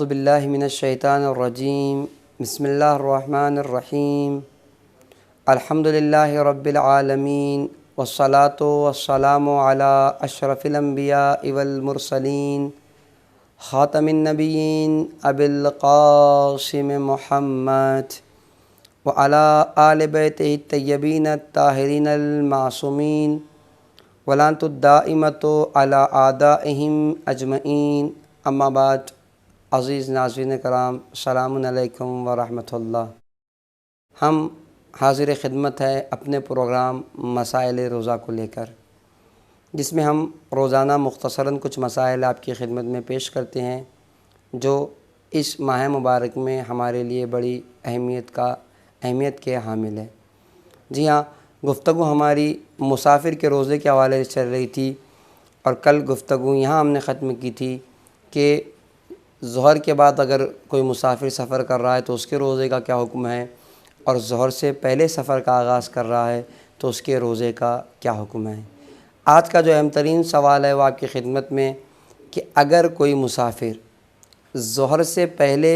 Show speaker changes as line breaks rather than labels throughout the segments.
باللہ من الشیطان الرجیم بسم اللہ الرحمن الرحیم الحمدللہ رب العالمین والصلاة والسلام علی اشرف الانبیاء والمرسلین خاتم النبیین ابی القاسم محمد وعلی آل بیتہ الطیبین الطاہرین المعصومین ولعنۃ الدائمۃ علی اعدائہم اجمعین اما بعد۔ عزیز ناظرین کرام، السلام علیکم ورحمۃ اللہ۔ ہم حاضر خدمت ہے اپنے پروگرام مسائل روزہ کو لے کر، جس میں ہم روزانہ مختصراً کچھ مسائل آپ کی خدمت میں پیش کرتے ہیں جو اس ماہ مبارک میں ہمارے لیے بڑی اہمیت کے حامل ہے۔ جی ہاں، گفتگو ہماری مسافر کے روزے کے حوالے سے چل رہی تھی، اور کل گفتگو یہاں ہم نے ختم کی تھی کہ ظہر کے بعد اگر کوئی مسافر سفر کر رہا ہے تو اس کے روزے کا کیا حکم ہے، اور ظہر سے پہلے سفر کا آغاز کر رہا ہے تو اس کے روزے کا کیا حکم ہے۔ آج کا جو اہم ترین سوال ہے وہ آپ کی خدمت میں کہ اگر کوئی مسافر ظہر سے پہلے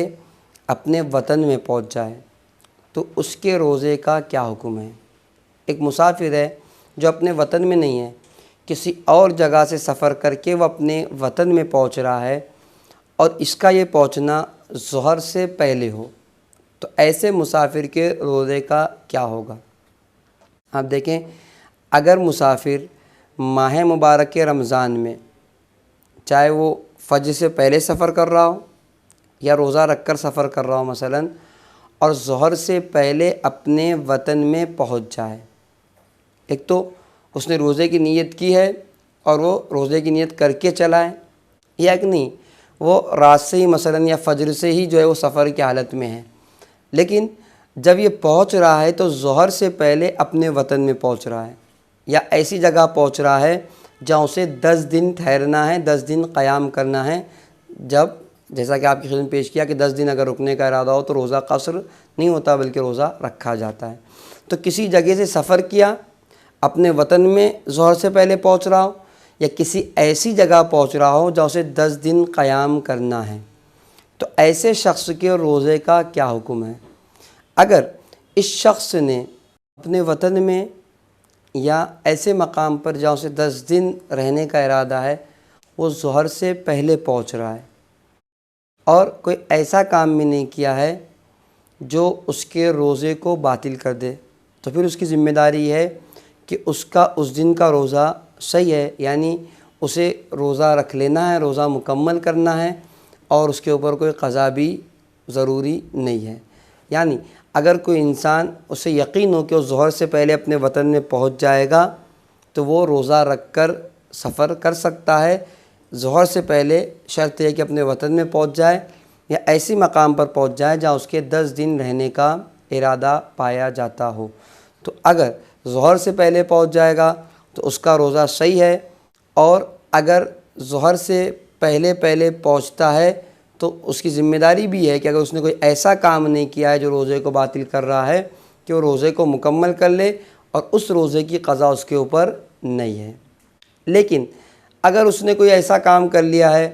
اپنے وطن میں پہنچ جائے تو اس کے روزے کا کیا حکم ہے۔ ایک مسافر ہے جو اپنے وطن میں نہیں ہے، کسی اور جگہ سے سفر کر کے وہ اپنے وطن میں پہنچ رہا ہے، اور اس کا یہ پہنچنا ظہر سے پہلے ہو، تو ایسے مسافر کے روزے کا کیا ہوگا۔ آپ دیکھیں، اگر مسافر ماہ مبارک رمضان میں چاہے وہ فجر سے پہلے سفر کر رہا ہو یا روزہ رکھ کر سفر کر رہا ہو مثلاً، اور ظہر سے پہلے اپنے وطن میں پہنچ جائے، ایک تو اس نے روزے کی نیت کی ہے اور وہ روزے کی نیت کر کے چلا ہے، یا کہ نہیں وہ رات سے ہی مثلاً یا فجر سے ہی جو ہے وہ سفر کی حالت میں ہے، لیکن جب یہ پہنچ رہا ہے تو ظہر سے پہلے اپنے وطن میں پہنچ رہا ہے، یا ایسی جگہ پہنچ رہا ہے جہاں اسے 10 دن ٹھہرنا ہے، 10 دن قیام کرنا ہے۔ جیسا کہ آپ کی خدمت میں پیش کیا کہ 10 دن اگر رکنے کا ارادہ ہو تو روزہ قصر نہیں ہوتا بلکہ روزہ رکھا جاتا ہے۔ تو کسی جگہ سے سفر کیا، اپنے وطن میں ظہر سے پہلے پہنچ رہا ہو، یا کسی ایسی جگہ پہنچ رہا ہو جہاں اسے 10 دن قیام کرنا ہے، تو ایسے شخص کے روزے کا کیا حکم ہے۔ اگر اس شخص نے اپنے وطن میں یا ایسے مقام پر جہاں اسے 10 دن رہنے کا ارادہ ہے وہ ظہر سے پہلے پہنچ رہا ہے، اور کوئی ایسا کام بھی نہیں کیا ہے جو اس کے روزے کو باطل کر دے، تو پھر اس کی ذمہ داری ہے کہ اس کا اس دن کا روزہ صحیح ہے، یعنی اسے روزہ رکھ لینا ہے، روزہ مکمل کرنا ہے، اور اس کے اوپر کوئی قضا بھی ضروری نہیں ہے۔ یعنی اگر کوئی انسان اسے یقین ہو کہ وہ ظہر سے پہلے اپنے وطن میں پہنچ جائے گا تو وہ روزہ رکھ کر سفر کر سکتا ہے، ظہر سے پہلے شرط ہے کہ اپنے وطن میں پہنچ جائے یا ایسی مقام پر پہنچ جائے جہاں اس کے 10 دن رہنے کا ارادہ پایا جاتا ہو۔ تو اگر ظہر سے پہلے پہنچ جائے گا تو اس کا روزہ صحیح ہے، اور اگر ظہر سے پہلے پہنچتا ہے تو اس کی ذمہ داری بھی ہے کہ اگر اس نے کوئی ایسا کام نہیں کیا ہے جو روزے کو باطل کر رہا ہے کہ وہ روزے کو مکمل کر لے، اور اس روزے کی قضا اس کے اوپر نہیں ہے۔ لیکن اگر اس نے کوئی ایسا کام کر لیا ہے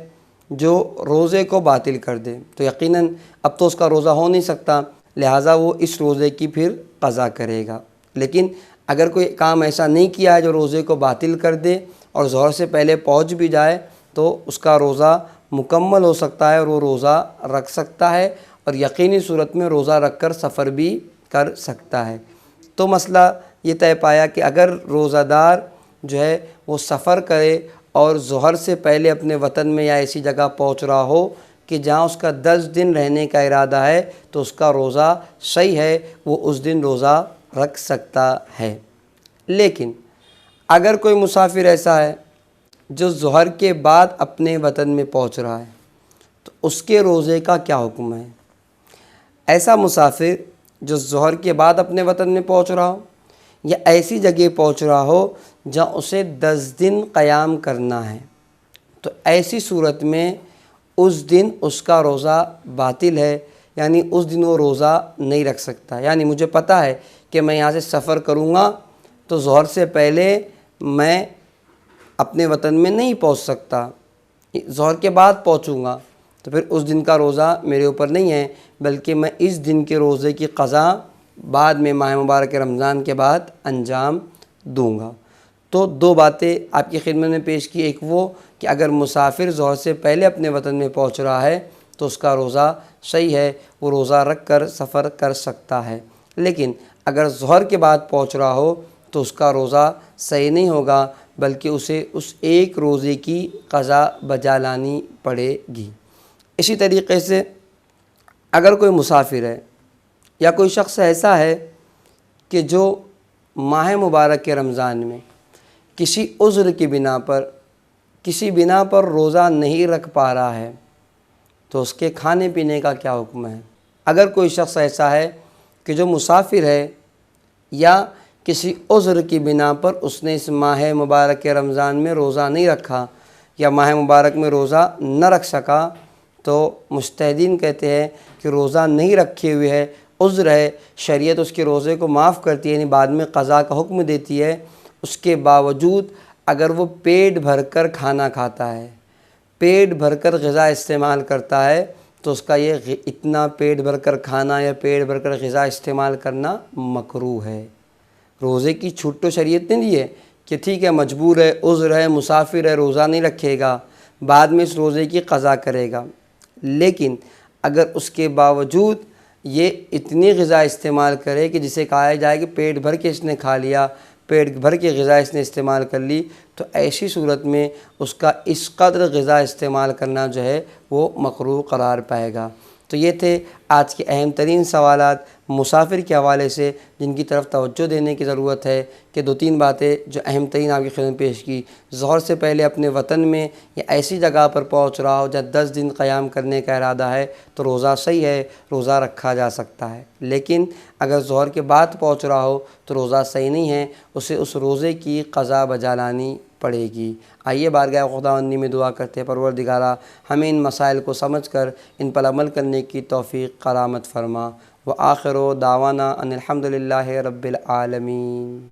جو روزے کو باطل کر دے تو یقیناً اب تو اس کا روزہ ہو نہیں سکتا، لہٰذا وہ اس روزے کی پھر قضا کرے گا۔ لیکن اگر کوئی کام ایسا نہیں کیا ہے جو روزے کو باطل کر دے اور ظہر سے پہلے پہنچ بھی جائے تو اس کا روزہ مکمل ہو سکتا ہے اور وہ روزہ رکھ سکتا ہے، اور یقینی صورت میں روزہ رکھ کر سفر بھی کر سکتا ہے۔ تو مسئلہ یہ طے پایا کہ اگر روزہ دار جو ہے وہ سفر کرے اور ظہر سے پہلے اپنے وطن میں یا ایسی جگہ پہنچ رہا ہو کہ جہاں اس کا 10 دن رہنے کا ارادہ ہے تو اس کا روزہ صحیح ہے، وہ اس دن روزہ رکھ سکتا ہے۔ لیکن اگر کوئی مسافر ایسا ہے جو ظہر کے بعد اپنے وطن میں پہنچ رہا ہے تو اس کے روزے کا کیا حکم ہے۔ ایسا مسافر جو ظہر کے بعد اپنے وطن میں پہنچ رہا ہو یا ایسی جگہ پہنچ رہا ہو جہاں اسے 10 دن قیام کرنا ہے، تو ایسی صورت میں اس دن اس کا روزہ باطل ہے، یعنی اس دن وہ روزہ نہیں رکھ سکتا۔ یعنی مجھے پتہ ہے کہ میں یہاں سے سفر کروں گا تو ظہر سے پہلے میں اپنے وطن میں نہیں پہنچ سکتا، ظہر کے بعد پہنچوں گا، تو پھر اس دن کا روزہ میرے اوپر نہیں ہے، بلکہ میں اس دن کے روزے کی قضا بعد میں ماہ مبارک رمضان کے بعد انجام دوں گا۔ تو دو باتیں آپ کی خدمت میں پیش کی، ایک وہ کہ اگر مسافر ظہر سے پہلے اپنے وطن میں پہنچ رہا ہے تو اس کا روزہ صحیح ہے، وہ روزہ رکھ کر سفر کر سکتا ہے، لیکن اگر ظہر کے بعد پہنچ رہا ہو تو اس کا روزہ صحیح نہیں ہوگا، بلکہ اسے اس ایک روزے کی قضا بجا لانی پڑے گی۔ اسی طریقے سے اگر کوئی مسافر ہے یا کوئی شخص ایسا ہے کہ جو ماہ مبارک کے رمضان میں کسی عذر کی بنا پر روزہ نہیں رکھ پا رہا ہے تو اس کے کھانے پینے کا کیا حکم ہے؟ اگر کوئی شخص ایسا ہے کہ جو مسافر ہے یا کسی عذر کی بنا پر اس نے اس ماہ مبارک کے رمضان میں روزہ نہیں رکھا یا ماہ مبارک میں روزہ نہ رکھ سکا، تو مجتہدین کہتے ہیں کہ روزہ نہیں رکھے ہوئے ہے، عذر ہے، شریعت اس کے روزے کو معاف کرتی ہے، یعنی بعد میں قضا کا حکم دیتی ہے۔ اس کے باوجود اگر وہ پیٹ بھر کر کھانا کھاتا ہے، پیٹ بھر کر غذا استعمال کرتا ہے، تو اس کا یہ اتنا پیٹ بھر کر کھانا یا پیٹ بھر کر غذا استعمال کرنا مکروہ ہے۔ روزے کی چھوٹ تو شریعت نے دی ہے کہ ٹھیک ہے، مجبور ہے، عذر ہے، مسافر ہے، روزہ نہیں رکھے گا، بعد میں اس روزے کی قضا کرے گا، لیکن اگر اس کے باوجود یہ اتنی غذا استعمال کرے کہ جسے کہا جائے کہ پیٹ بھر کے اس نے کھا لیا، پیٹ بھر کے غذا اس نے استعمال کر لی، تو ایسی صورت میں اس کا اس قدر غذا استعمال کرنا جو ہے وہ مکروہ قرار پائے گا۔ تو یہ تھے آج کے اہم ترین سوالات مسافر کے حوالے سے، جن کی طرف توجہ دینے کی ضرورت ہے کہ دو تین باتیں جو اہم ترین آپ کی خدمت میں پیش کی۔ ظہر سے پہلے اپنے وطن میں یا ایسی جگہ پر پہنچ رہا ہو جہاں 10 دن قیام کرنے کا ارادہ ہے تو روزہ صحیح ہے، روزہ رکھا جا سکتا ہے، لیکن اگر ظہر کے بعد پہنچ رہا ہو تو روزہ صحیح نہیں ہے، اسے اس روزے کی قضا بجا لانی پڑے گی۔ آئیے بارگاہ خداوندی میں دعا کرتے ہیں، پروردگارا ہمیں ان مسائل کو سمجھ کر ان پر عمل کرنے کی توفیق کرامت فرما۔ وآخر دعوانا ان الحمد للہ رب العالمین۔